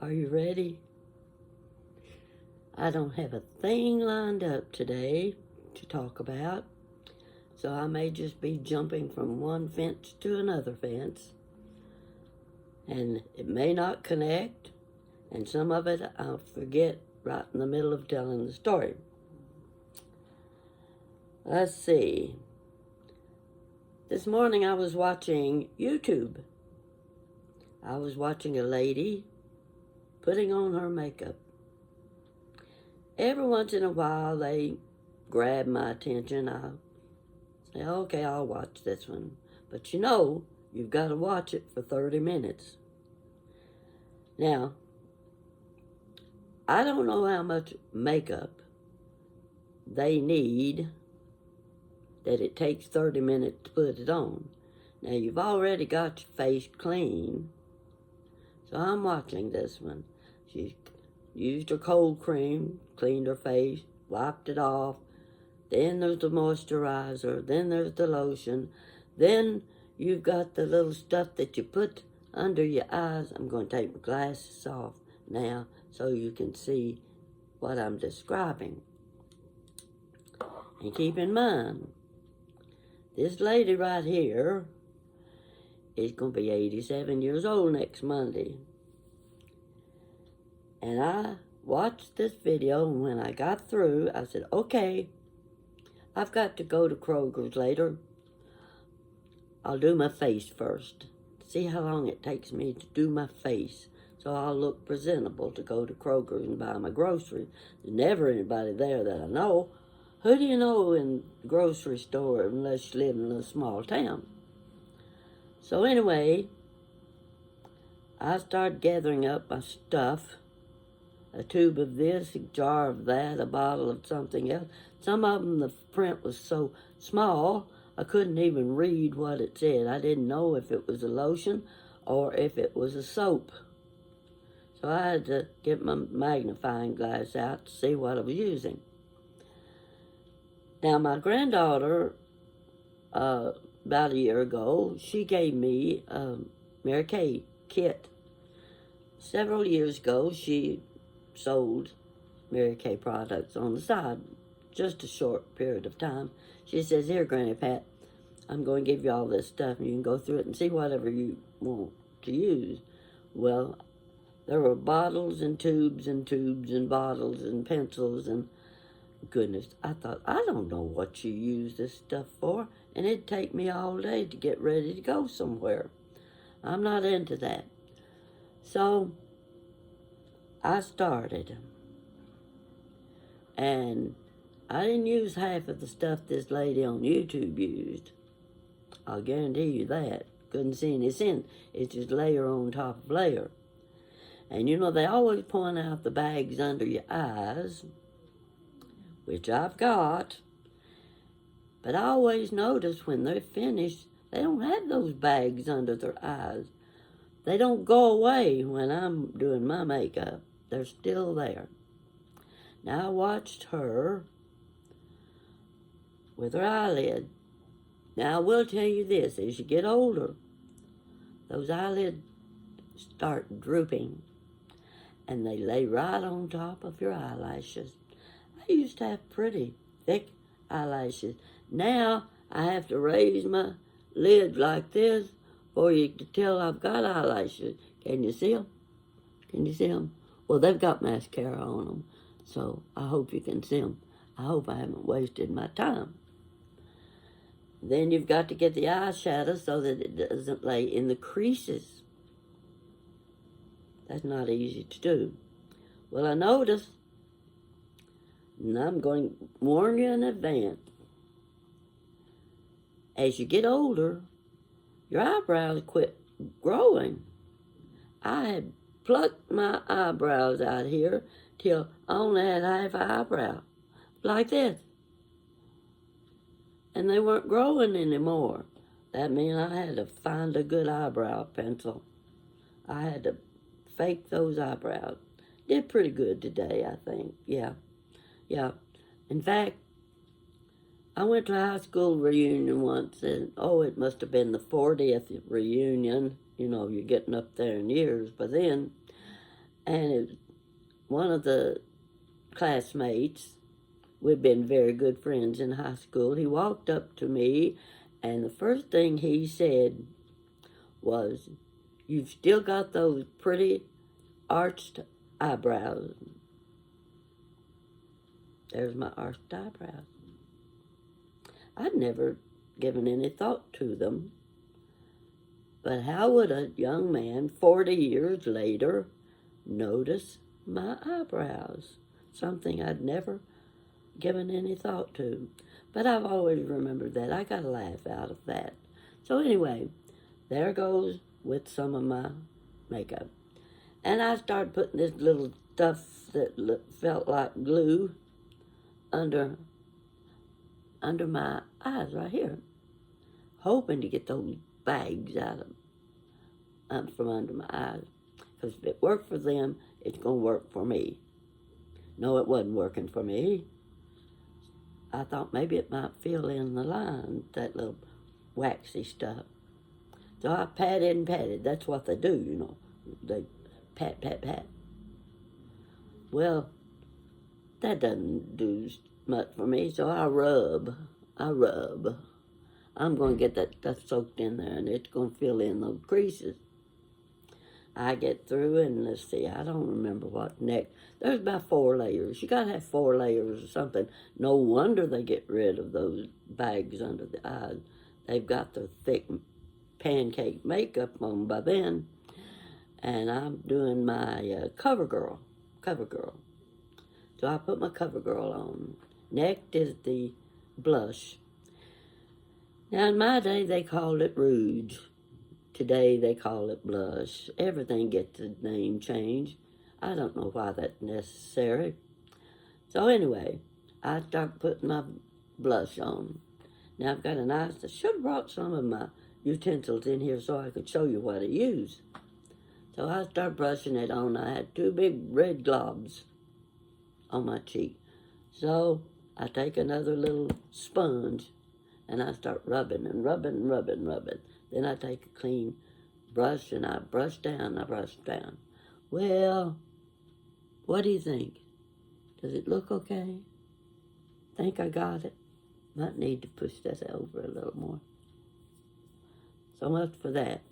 Are you ready? I don't have a thing lined up today to talk about, so I may just be jumping from one fence to another fence, and it may not connect, and some of it I'll forget right in the middle of telling the story. Let's see. This morning I was watching YouTube. I was watching a lady putting on her makeup. Every once in a while they grab my attention. I'll say, okay, I'll watch this one. But you've got to watch it for 30 minutes. Now, I don't know how much makeup they need that it takes 30 minutes to put it on. Now, you've already got your face clean, so I'm watching this one. She's used her cold cream, cleaned her face, wiped it off. Then there's the moisturizer. Then there's the lotion. Then you've got the little stuff that you put under your eyes. I'm going to take my glasses off now so you can see what I'm describing. And keep in mind, this lady right here is going to be 87 years old next Monday. And I watched this video, and when I got through, I said, okay, I've got to go to Kroger's later. I'll do my face first. See how long it takes me to do my face, so I'll look presentable to go to Kroger's and buy my groceries. There's never anybody there that I know. Who do you know in the grocery store unless you live in a small town? So anyway, I started gathering up my stuff. A tube of this, a jar of that, a bottle of something else. Some of them, the print was so small, I couldn't even read what it said. I didn't know if it was a lotion or if it was a soap. So I had to get my magnifying glass out to see what I was using. Now, my granddaughter, about a year ago, she gave me a Mary Kay kit. Several years ago, she sold Mary Kay products on the side, just a short period of time. She says, here, Granny Pat, I'm going to give you all this stuff, and you can go through it and see whatever you want to use. Well, there were bottles and tubes and tubes and bottles and pencils, and goodness, I thought, I don't know what you use this stuff for, and it'd take me all day to get ready to go somewhere. I'm not into that. So I started, and I didn't use half of the stuff this lady on YouTube used. I'll guarantee you that. Couldn't see any sense. It's just layer on top of layer. And they always point out the bags under your eyes, which I've got. But I always notice when they're finished, they don't have those bags under their eyes. They don't go away when I'm doing my makeup. They're still there. Now I watched her with her eyelid. Now I will tell you this, as you get older, those eyelids start drooping, and they lay right on top of your eyelashes. I used to have pretty thick eyelashes. Now I have to raise my lid like this for you to tell I've got eyelashes. Can you see them? Can you see them? Well, they've got mascara on them, so I hope you can see them. I hope I haven't wasted my time. Then you've got to get the eyeshadow so that it doesn't lay in the creases. That's not easy to do. Well, I noticed, and I'm going to warn you in advance, as you get older, your eyebrows quit growing. I had plucked my eyebrows out here till I only had half an eyebrow, like this. And they weren't growing anymore. That means I had to find a good eyebrow pencil. I had to fake those eyebrows. Did pretty good today, I think. Yeah. In fact, I went to a high school reunion once, and it must have been the 40th reunion. You're getting up there in years by then. And one of the classmates, we'd been very good friends in high school, he walked up to me, and the first thing he said was, "You've still got those pretty arched eyebrows." There's my arched eyebrows. I'd never given any thought to them. But how would a young man 40 years later notice my eyebrows? Something I'd never given any thought to. But I've always remembered that. I got a laugh out of that. So anyway, there goes with some of my makeup. And I started putting this little stuff that felt like glue under my eyes right here, hoping to get those bags out of from under my eyes. Because if it worked for them, it's going to work for me. No, it wasn't working for me. I thought maybe it might fill in the line, that little waxy stuff. So I patted and patted. That's what they do, you know. They pat, pat, pat. Well, that doesn't do much for me, so I rub. I'm going to get that stuff soaked in there, and it's going to fill in those creases. I get through, and let's see, I don't remember what next. There's about 4 layers. You got to have 4 layers or something. No wonder they get rid of those bags under the eyes. They've got their thick pancake makeup on by then. And I'm doing my CoverGirl. So I put my CoverGirl on. Next is the blush. Now, in my day, they called it rouge. Today, they call it blush. Everything gets a name change. I don't know why that's necessary. So anyway, I start putting my blush on. Now, I've got a nice, I should have brought some of my utensils in here so I could show you what I use. So I start brushing it on. I had 2 big red globs on my cheek. So I take another little sponge and I start rubbing and rubbing and rubbing and rubbing. Then I take a clean brush and I brush down. Well, what do you think? Does it look okay? Think I got it? Might need to push that over a little more. So much for that.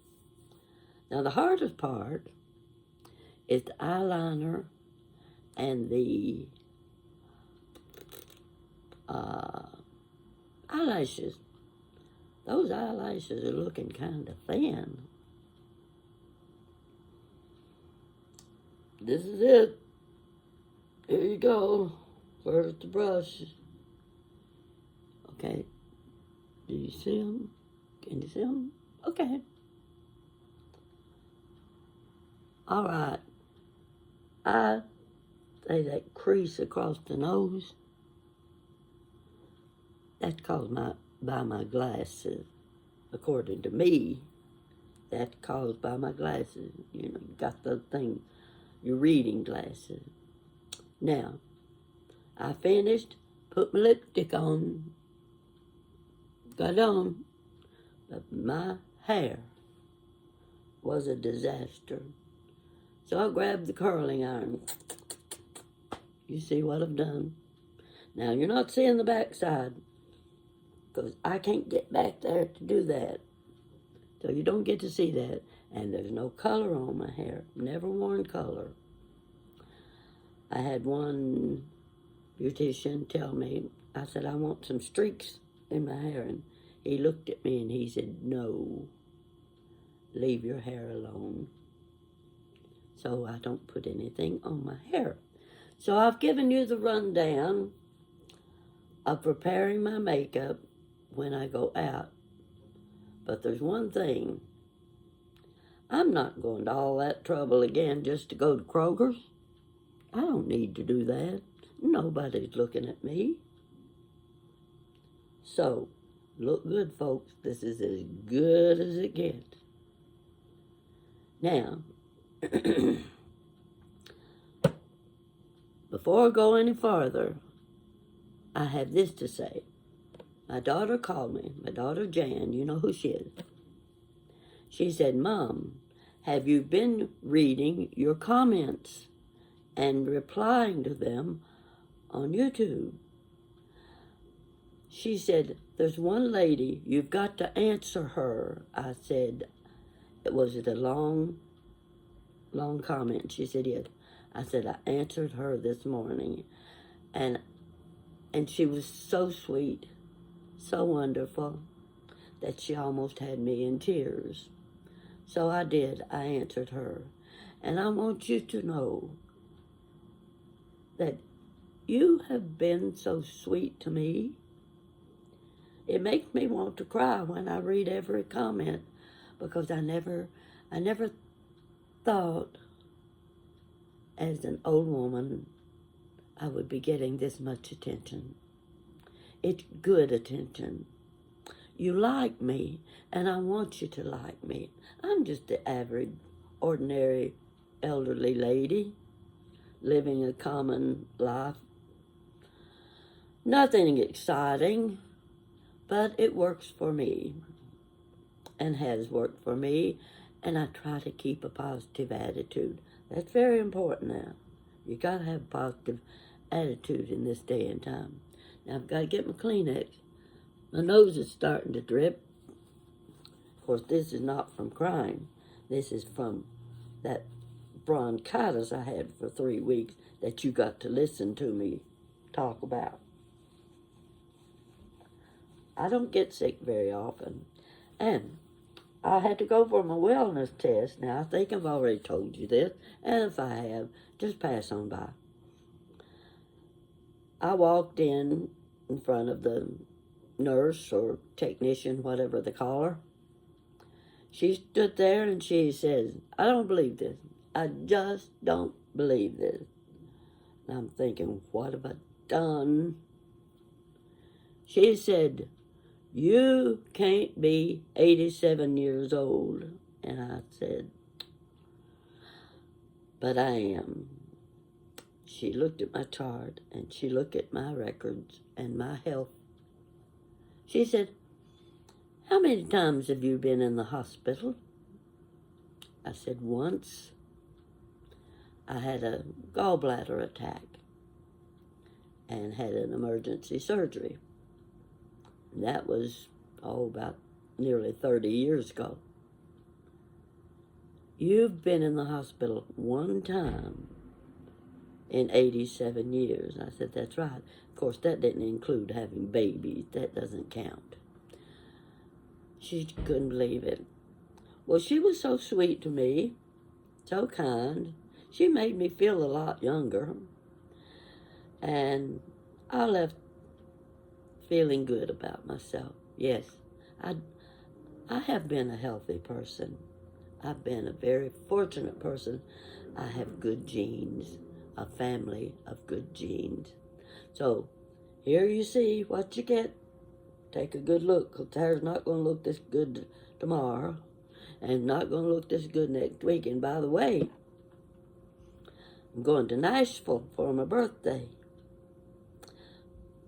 Now the hardest part is the eyeliner and the eyelashes. Those eyelashes are looking kind of thin. This is it. Here you go. Where's the brush? Okay. Do you see them? Can you see them? Okay. All right. I say that crease across the nose, that's caused by my glasses. According to me, that's caused by my glasses. You know, you got the thing, your reading glasses. Now, I finished, put my lipstick on, got it on, but my hair was a disaster. So I grabbed the curling iron. You see what I've done? Now, you're not seeing the backside, because I can't get back there to do that. So you don't get to see that. And there's no color on my hair. Never worn color. I had one beautician tell me, I said, I want some streaks in my hair. And he looked at me and he said, no, leave your hair alone. So I don't put anything on my hair. So I've given you the rundown of preparing my makeup when I go out. But there's one thing. I'm not going to all that trouble again just to go to Kroger's. I don't need to do that. Nobody's looking at me. So, look good, folks. This is as good as it gets. Now, before I go any farther, I have this to say. My daughter called me, my daughter Jan, you know who she is. She said, Mom, Have you been reading your comments and replying to them on YouTube? She said, there's one lady, you've got to answer her. I said, was it a long comment? She said, yes. I said, I answered her this morning. And she was so sweet, so wonderful, that she almost had me in tears. So I did. I answered her. And I want you to know that you have been so sweet to me. It makes me want to cry when I read every comment, because I never thought as an old woman I would be getting this much attention. It's good attention. You like me, and I want you to like me. I'm just the average, ordinary, elderly lady living a common life. Nothing exciting, but it works for me and has worked for me, and I try to keep a positive attitude. That's very important now. You got to have a positive attitude in this day and time. Now I've got to get my Kleenex. My nose is starting to drip. Of course, this is not from crying. This is from that bronchitis I had for 3 weeks that you got to listen to me talk about. I don't get sick very often. And I had to go for my wellness test. Now, I think I've already told you this, and if I have, just pass on by. I walked in front of the nurse or technician, whatever they call her. She stood there and she says, I don't believe this. I just don't believe this. And I'm thinking, what have I done? She said, you can't be 87 years old. And I said, but I am. She looked at my chart and she looked at my records and my health. She said, how many times have you been in the hospital? I said, once. I had a gallbladder attack and had an emergency surgery. And that was, about nearly 30 years ago. You've been in the hospital one time in 87 years. I said, that's right. Of course, that didn't include having babies. That doesn't count. She couldn't believe it. Well, she was so sweet to me, so kind. She made me feel a lot younger. And I left feeling good about myself. Yes, I have been a healthy person. I've been a very fortunate person. I have good genes, a family of good genes. So here you see what you get. Take a good look, because hair's not going to look this good tomorrow, and not going to look this good next week. And by the way, I'm going to Nashville for my birthday.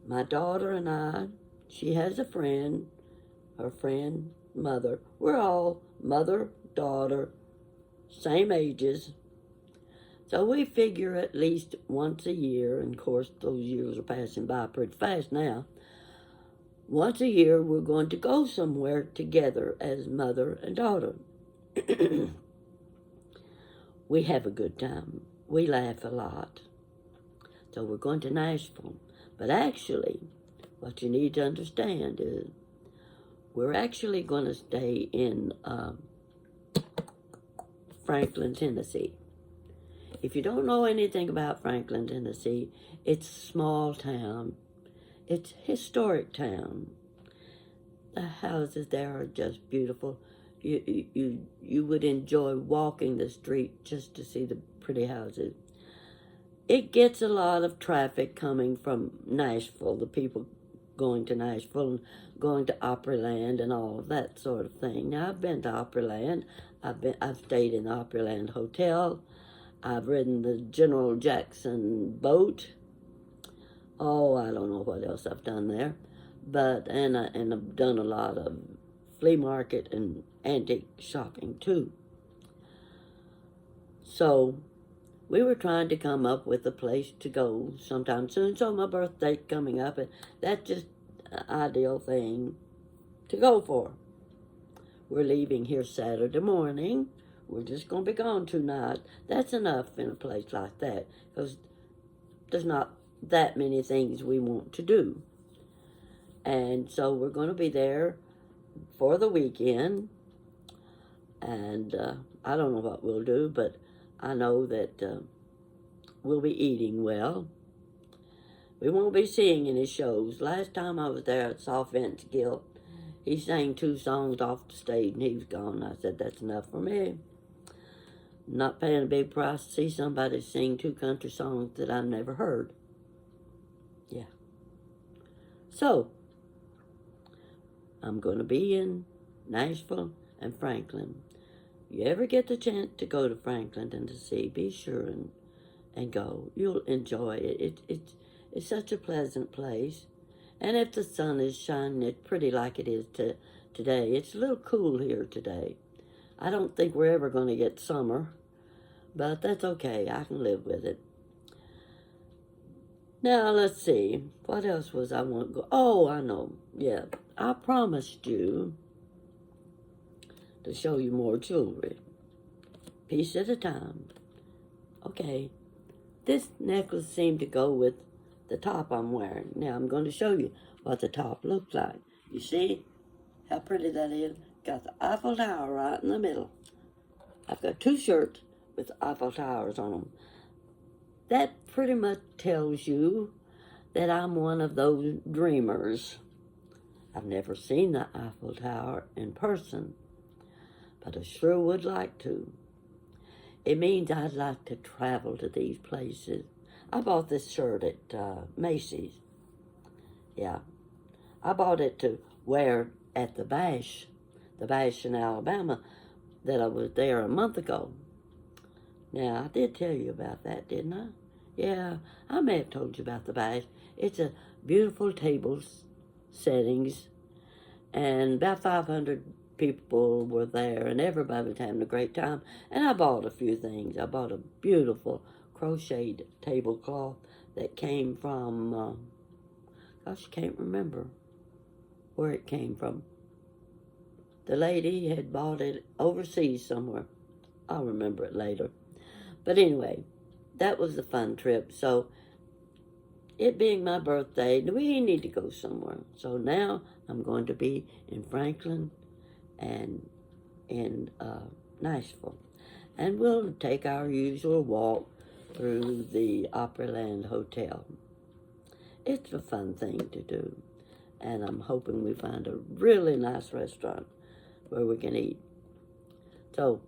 My daughter and I, she has a friend, her friend, mother. We're all mother, daughter, same ages. So we figure at least once a year, and of course those years are passing by pretty fast now. Once a year we're going to go somewhere together as mother and daughter. We have a good time. We laugh a lot. So we're going to Nashville. But actually, what you need to understand is we're actually going to stay in Franklin, Tennessee. If you don't know anything about Franklin, Tennessee, it's a small town. It's a historic town. The houses there are just beautiful. You would enjoy walking the street just to see the pretty houses. It gets a lot of traffic coming from Nashville, the people going to Nashville and going to Opryland and all of that sort of thing. Now, I've been to Opryland. I've stayed in the Opryland Hotel. I've ridden the General Jackson boat. Oh, I don't know what else I've done there. But, and I've done a lot of flea market and antique shopping too. So we were trying to come up with a place to go sometime soon. So my birthday's coming up, and that's just an ideal thing to go for. We're leaving here Saturday morning. We're just going to be gone 2 nights. That's enough in a place like that, because there's not that many things we want to do. And so we're going to be there for the weekend. And I don't know what we'll do, but I know that we'll be eating well. We won't be seeing any shows. Last time I was there, I saw Vince Gill. He sang 2 songs off the stage and he was gone. I said, that's enough for me. I'm not paying a big price to see somebody sing 2 country songs that I've never heard. Yeah. So, I'm going to be in Nashville and Franklin. You ever get the chance to go to Franklin, Tennessee, be sure and go. You'll enjoy it. It's such a pleasant place. And if the sun is shining, it's pretty like it is today. It's a little cool here today. I don't think we're ever going to get summer, but that's okay. I can live with it. Now, let's see. What else was I want to go? Oh, I know. Yeah, I promised you to show you more jewelry. Piece at a time. Okay. This necklace seemed to go with the top I'm wearing. Now, I'm going to show you what the top looks like. You see how pretty that is? Got the Eiffel Tower right in the middle. I've got 2 shirts with Eiffel Towers on them. That pretty much tells you that I'm one of those dreamers. I've never seen the Eiffel Tower in person, but I sure would like to. It means I'd like to travel to these places. I bought this shirt at Macy's. Yeah. I bought it to wear at the bash in Alabama, that I was there a month ago. Now, I did tell you about that, didn't I? Yeah, I may have told you about the bash. It's a beautiful table settings, and about 500 people were there, and everybody was having a great time. And I bought a few things. I bought a beautiful crocheted tablecloth that came from, gosh, I can't remember where it came from. The lady had bought it overseas somewhere. I'll remember it later. But anyway, that was a fun trip. So, it being my birthday, we need to go somewhere. So now I'm going to be in Franklin and in Nashville. And we'll take our usual walk through the Opryland Hotel. It's a fun thing to do. And I'm hoping we find a really nice restaurant where we can eat. So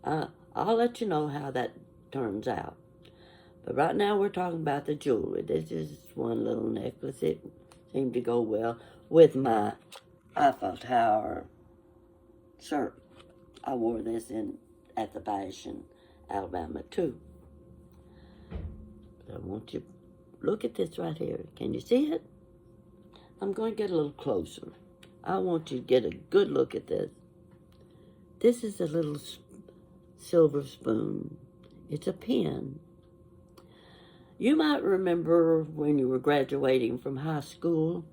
I'll let you know how that turns out. But right now we're talking about the jewelry. This is one little necklace. It seemed to go well with my Eiffel Tower shirt. I wore this at the bash in Alabama too. I want you to look at this right here. Can you see it? I'm going to get a little closer. I want you to get a good look at this. This is a little silver spoon. It's a pen. You might remember when you were graduating from high school,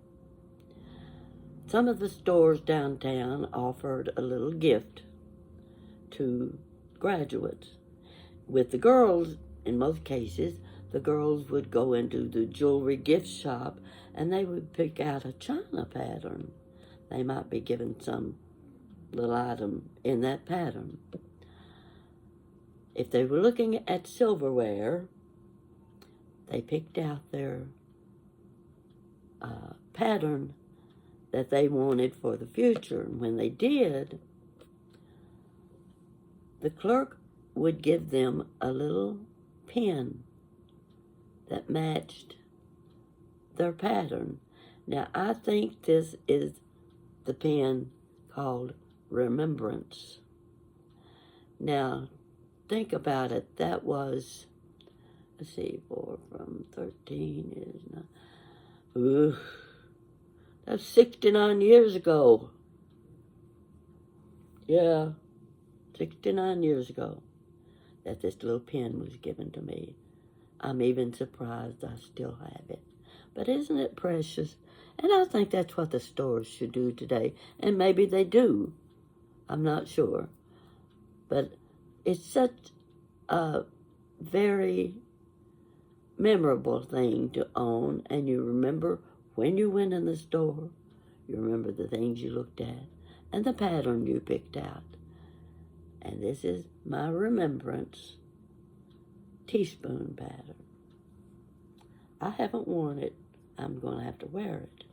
some of the stores downtown offered a little gift to graduates. With the girls, in most cases, the girls would go into the jewelry gift shop and they would pick out a china pattern. They might be given some little item in that pattern. If they were looking at silverware, they picked out their pattern that they wanted for the future. And when they did, the clerk would give them a little pen that matched their pattern. Now, I think this is the pen called Remembrance. Now, think about it. That was, let's see, 4 from 13 is not, ooh, that's 69 years ago. Yeah, 69 years ago. that this little pin was given to me. I'm even surprised I still have it. But isn't it precious? And I think that's what the stores should do today. And maybe they do. I'm not sure. But it's such a very memorable thing to own. And you remember when you went in the store. You remember the things you looked at and the pattern you picked out. And this is my remembrance teaspoon pattern. I haven't worn it. I'm going to have to wear it.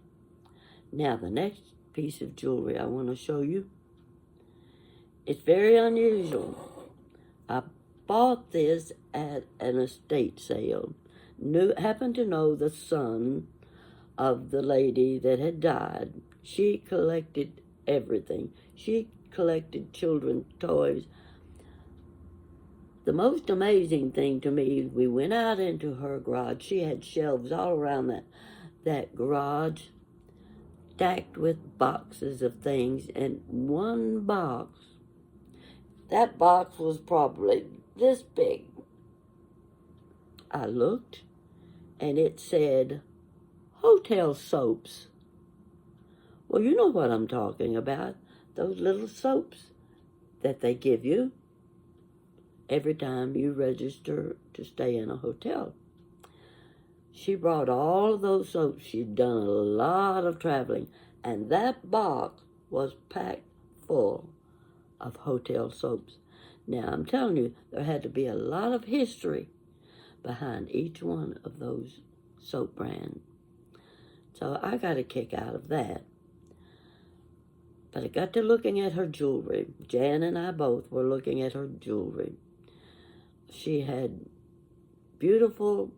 Now, the next piece of jewelry I want to show you, it's very unusual. I bought this at an estate sale. Happened to know the son of the lady that had died. She collected everything. She collected children's toys. The most amazing thing to me, we went out into her garage. She had shelves all around that garage, stacked with boxes of things, and one box, that box was probably this big. I looked, and it said, hotel soaps. Well, you know what I'm talking about. Those little soaps that they give you every time you register to stay in a hotel. She brought all of those soaps. She'd done a lot of traveling, and that box was packed full of hotel soaps. Now, I'm telling you, there had to be a lot of history behind each one of those soap brands. So I got a kick out of that. But I got to looking at her jewelry. Jan and I both were looking at her jewelry. She had beautiful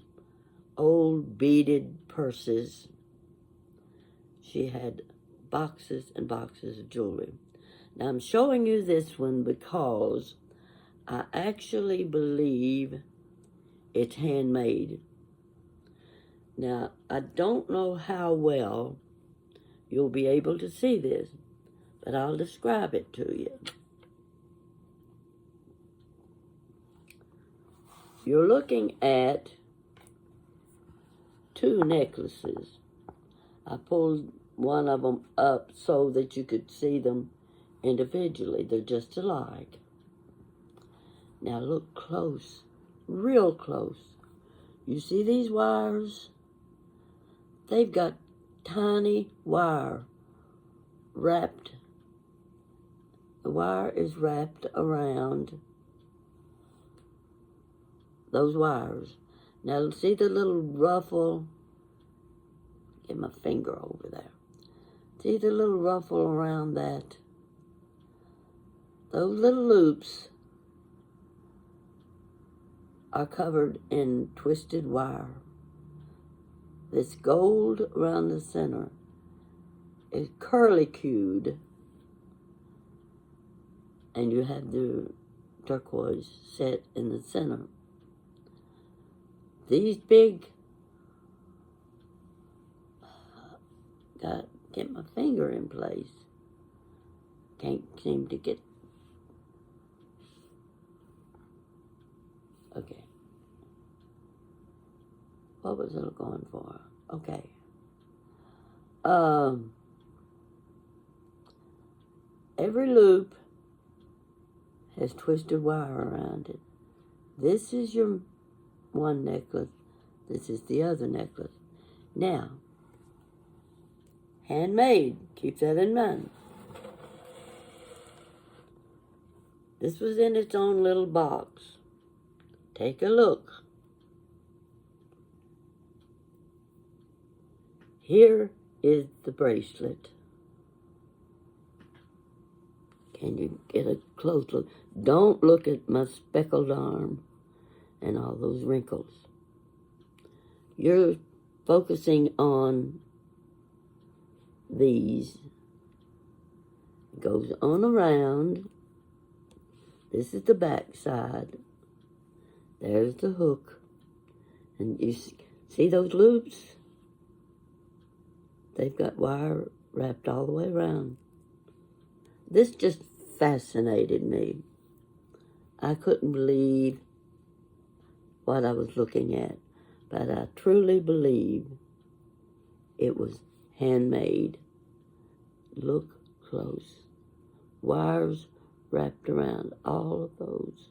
old beaded purses. She had boxes and boxes of jewelry. Now I'm showing you this one because I actually believe it's handmade. Now, I don't know how well you'll be able to see this, but I'll describe it to you. You're looking at two necklaces. I pulled one of them up so that you could see them individually. They're just alike. Now look close, real close. You see these wires? They've got tiny wire wrapped. The wire is wrapped around those wires. Now see the little ruffle? Get my finger over there. See the little ruffle around that? Those little loops are covered in twisted wire. This gold around the center is curly-cued, and you have the turquoise set in the center. These big, got get my finger in place. Can't seem to get, okay. What was it going for? Okay. Every loop has twisted wire around it. This is your one necklace. This is the other necklace. Now, handmade. Keep that in mind. This was in its own little box. Take a look. Here is the bracelet. Can you get a close look? Don't look at my speckled arm and all those wrinkles. You're focusing on these. It goes on around. This is the back side. There's the hook. And you see those loops? They've got wire wrapped all the way around. This just fascinated me. I couldn't believe what I was looking at, but I truly believe it was handmade. Look close. Wires wrapped around all of those.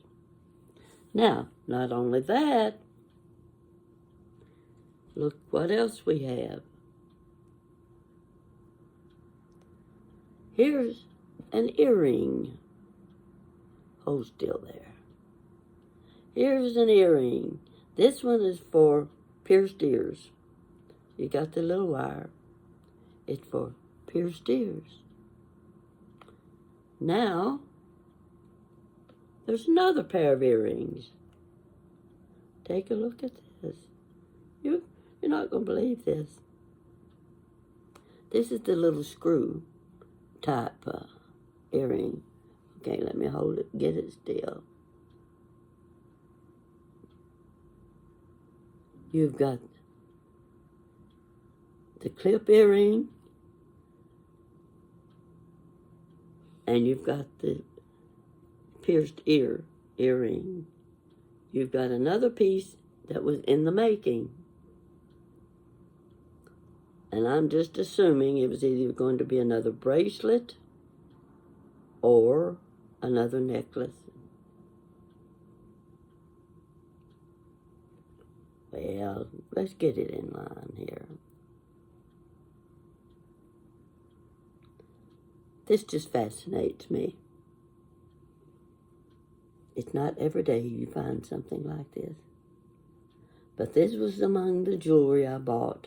Now, not only that, look what else we have. Here's an earring. Hold still there. Here's an earring. This one is for pierced ears. You got the little wire. It's for pierced ears. Now, there's another pair of earrings. Take a look at this. You're not going to believe this. This is the little screw type earring. Okay, let me hold it, get it still. You've got the clip earring, and you've got the pierced earring. You've got another piece that was in the making. And I'm just assuming it was either going to be another bracelet or another necklace. Well, let's get it in line here. This just fascinates me. It's not every day you find something like this. But this was among the jewelry I bought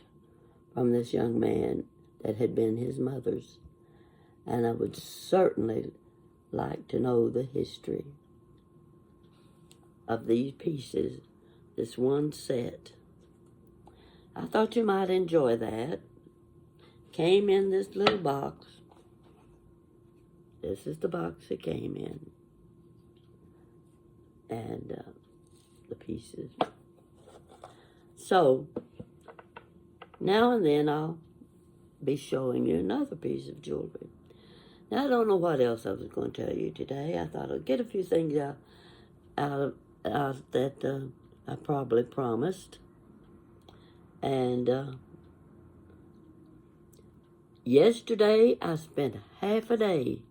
from this young man that had been his mother's. And I would certainly like to know the history of these pieces, this one set. I thought you might enjoy that. Came in this little box. This is the box it came in. And the pieces. So, now and then I'll be showing you another piece of jewelry. Now, I don't know what else I was going to tell you today. I thought I'd get a few things out that I probably promised. And yesterday, I spent half a day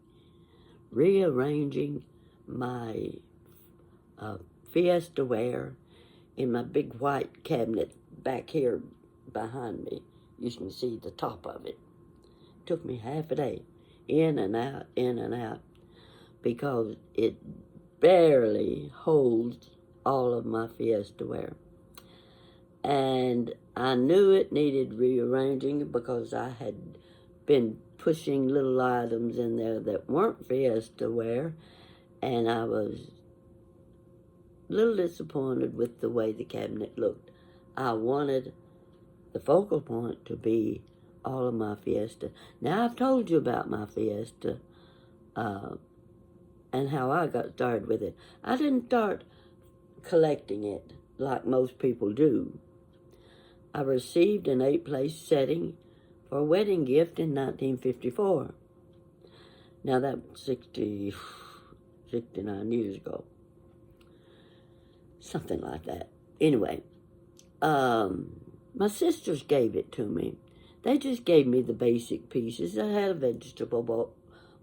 rearranging my Fiesta ware in my big white cabinet back here behind me. You can see the top of it. Took me half a day, in and out, because it barely holds all of my Fiesta ware. And I knew it needed rearranging because I had been pushing little items in there that weren't Fiesta ware, and I was a little disappointed with the way the cabinet looked. I wanted the focal point to be all of my Fiesta. Now, I've told you about my Fiesta and how I got started with it. I didn't start collecting it like most people do. I received an 8-place setting for a wedding gift in 1954. Now, that was 69 years ago. Something like that. Anyway, my sisters gave it to me. They just gave me the basic pieces. I had a vegetable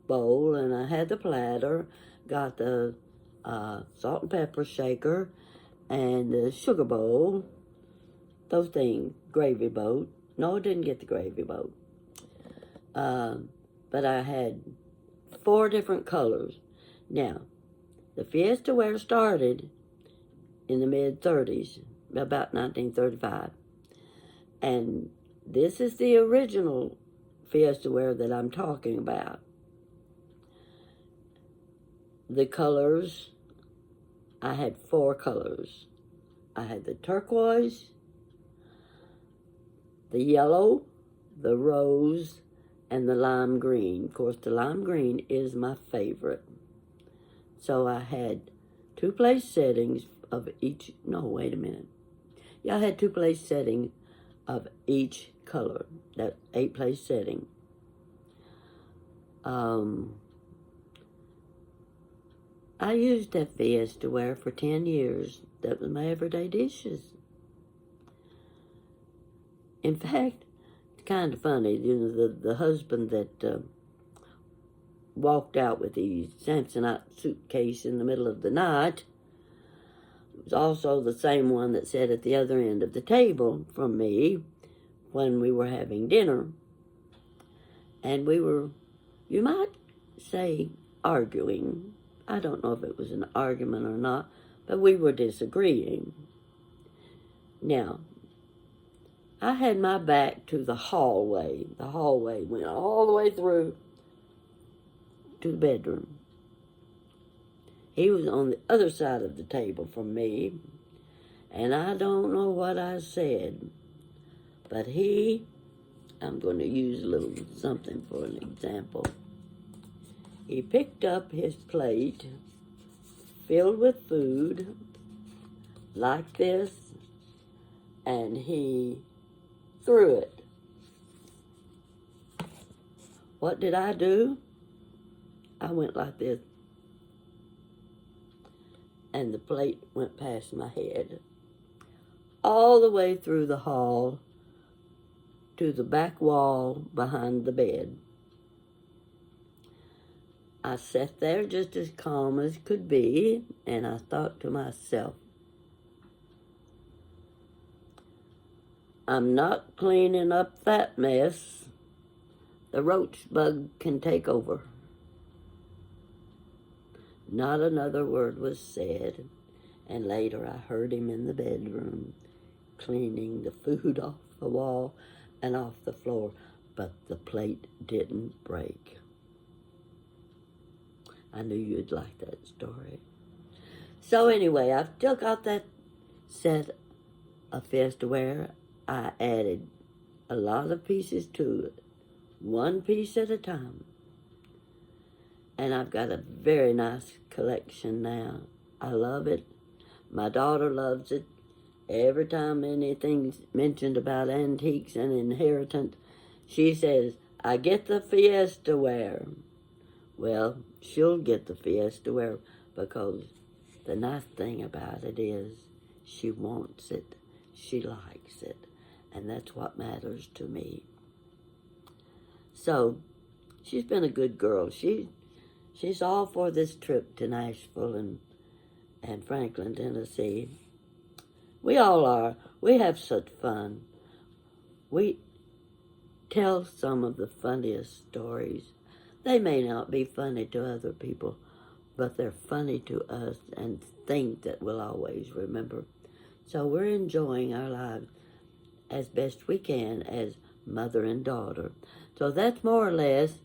bowl, and I had the platter, got the salt and pepper shaker, and the sugar bowl, those things, gravy boat. No, I didn't get the gravy boat. But I had 4 different colors. Now, the Fiesta ware started in the mid-30s, about 1935. And this is the original Fiesta ware that I'm talking about. The colors, I had 4 colors. I had the turquoise, the yellow, the rose, and the lime green. Of course, the lime green is my favorite. So I had 2-place settings of each, no, wait a minute. Yeah, I had 2-place settings of each color, that 8-place setting. I I used that Fiestaware for 10 years. That was my everyday dishes. In fact, it's kind of funny, the husband that walked out with the Samsonite suitcase in the middle of the night was also the same one that sat at the other end of the table from me when we were having dinner. And we were, you might say, arguing. I don't know if it was an argument or not, but we were disagreeing. Now, I had my back to the hallway. The hallway went all the way through to the bedroom. He was on the other side of the table from me, and I don't know what I said, but I'm going to use a little something for an example. He picked up his plate filled with food like this, and he threw it. What did I do? I went like this, and the plate went past my head, all the way through the hall to the back wall behind the bed. I sat there just as calm as could be, and I thought to myself, I'm not cleaning up that mess. The roach bug can take over. Not another word was said, and later I heard him in the bedroom cleaning the food off the wall and off the floor, but the plate didn't break. I knew you'd like that story. So anyway, I've still got that set of Fiestaware. I added a lot of pieces to it, one piece at a time. And I've got a very nice collection now. I love it. My daughter loves it. Every time anything's mentioned about antiques and inheritance, she says, I get the Fiestaware. Well, she'll get the Fiestaware because the nice thing about it is she wants it, she likes it, and that's what matters to me. So, she's been a good girl. She's all for this trip to Nashville and Franklin, Tennessee. We all are. We have such fun. We tell some of the funniest stories. They may not be funny to other people, but they're funny to us and things that we'll always remember. So we're enjoying our lives as best we can as mother and daughter. So that's more or less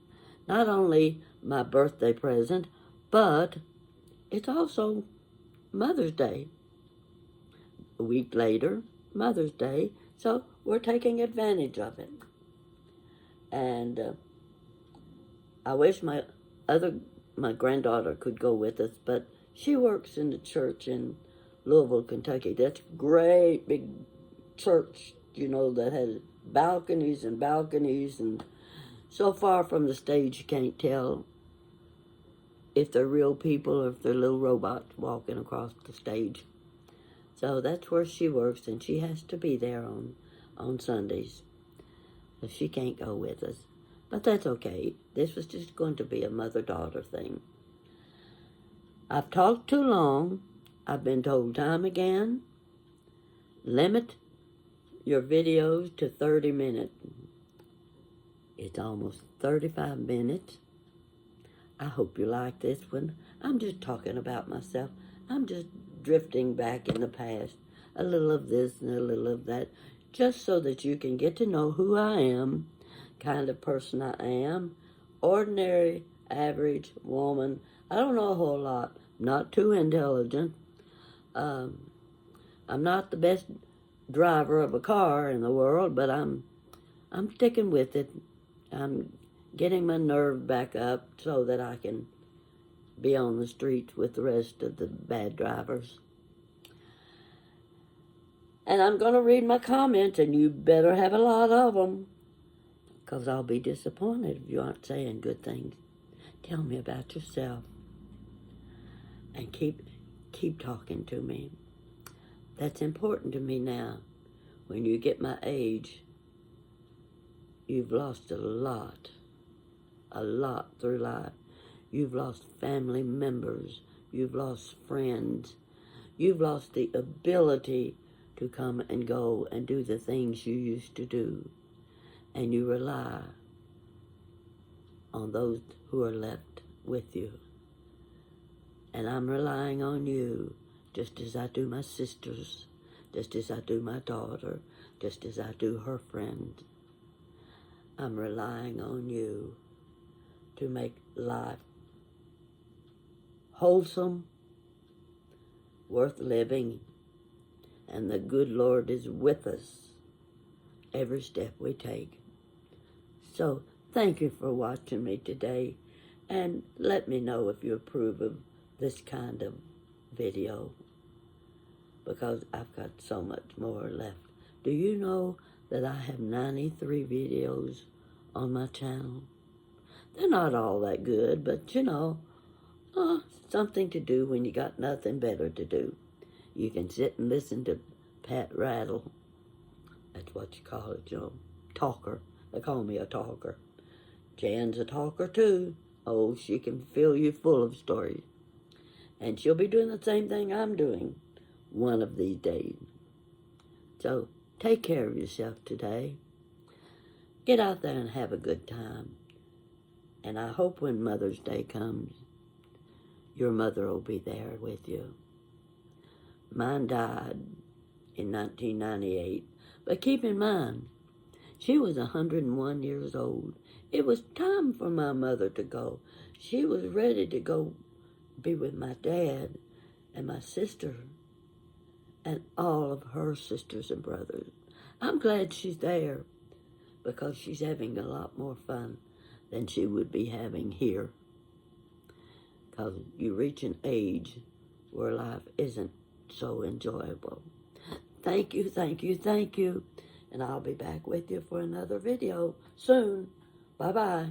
not only my birthday present, but it's also Mother's Day. A week later, Mother's Day, so we're taking advantage of it. And I wish my granddaughter could go with us, but she works in the church in Louisville, Kentucky. That's a great big church, that has balconies and balconies, and so far from the stage you can't tell if they're real people or if they're little robots walking across the stage. So that's where she works, and she has to be there on Sundays. So she can't go with us. But that's okay. This was just going to be a mother-daughter thing. I've talked too long. I've been told time again, limit your videos to 30 minutes. It's almost 35 minutes. I hope you like this one. I'm just talking about myself. I'm just drifting back in the past. A little of this and a little of that, just so that you can get to know who I am, kind of person I am. Ordinary, average woman. I don't know a whole lot. Not too intelligent. I'm not the best driver of a car in the world, but I'm sticking with it. I'm getting my nerve back up so that I can be on the streets with the rest of the bad drivers. And I'm going to read my comments, and you better have a lot of them, because I'll be disappointed if you aren't saying good things. Tell me about yourself. and keep talking to me. That's important to me now. When you get my age, you've lost a lot through life. You've lost family members. You've lost friends. You've lost the ability to come and go and do the things you used to do. And you rely on those who are left with you. And I'm relying on you, just as I do my sisters, just as I do my daughter, just as I do her friend. I'm relying on you to make life wholesome, worth living, and the good Lord is with us every step we take. So thank you for watching me today, and let me know if you approve of this kind of video, because I've got so much more left. Do you know that I have 93 videos on my channel? They're not all that good, but you know, something to do when you got nothing better to do. You can sit and listen to Pat Rattle. That's what you call it, you know, talker. They call me a talker. Jan's a talker too. Oh, she can fill you full of stories. And she'll be doing the same thing I'm doing one of these days. So take care of yourself today. Get out there and have a good time. And I hope when Mother's Day comes, your mother will be there with you. Mine died in 1998. But keep in mind, she was 101 years old. It was time for my mother to go. She was ready to go be with my dad and my sister and all of her sisters and brothers. I'm glad she's there because she's having a lot more fun than she would be having here. Because you reach an age where life isn't so enjoyable. Thank you, thank you, thank you. And I'll be back with you for another video soon. Bye-bye.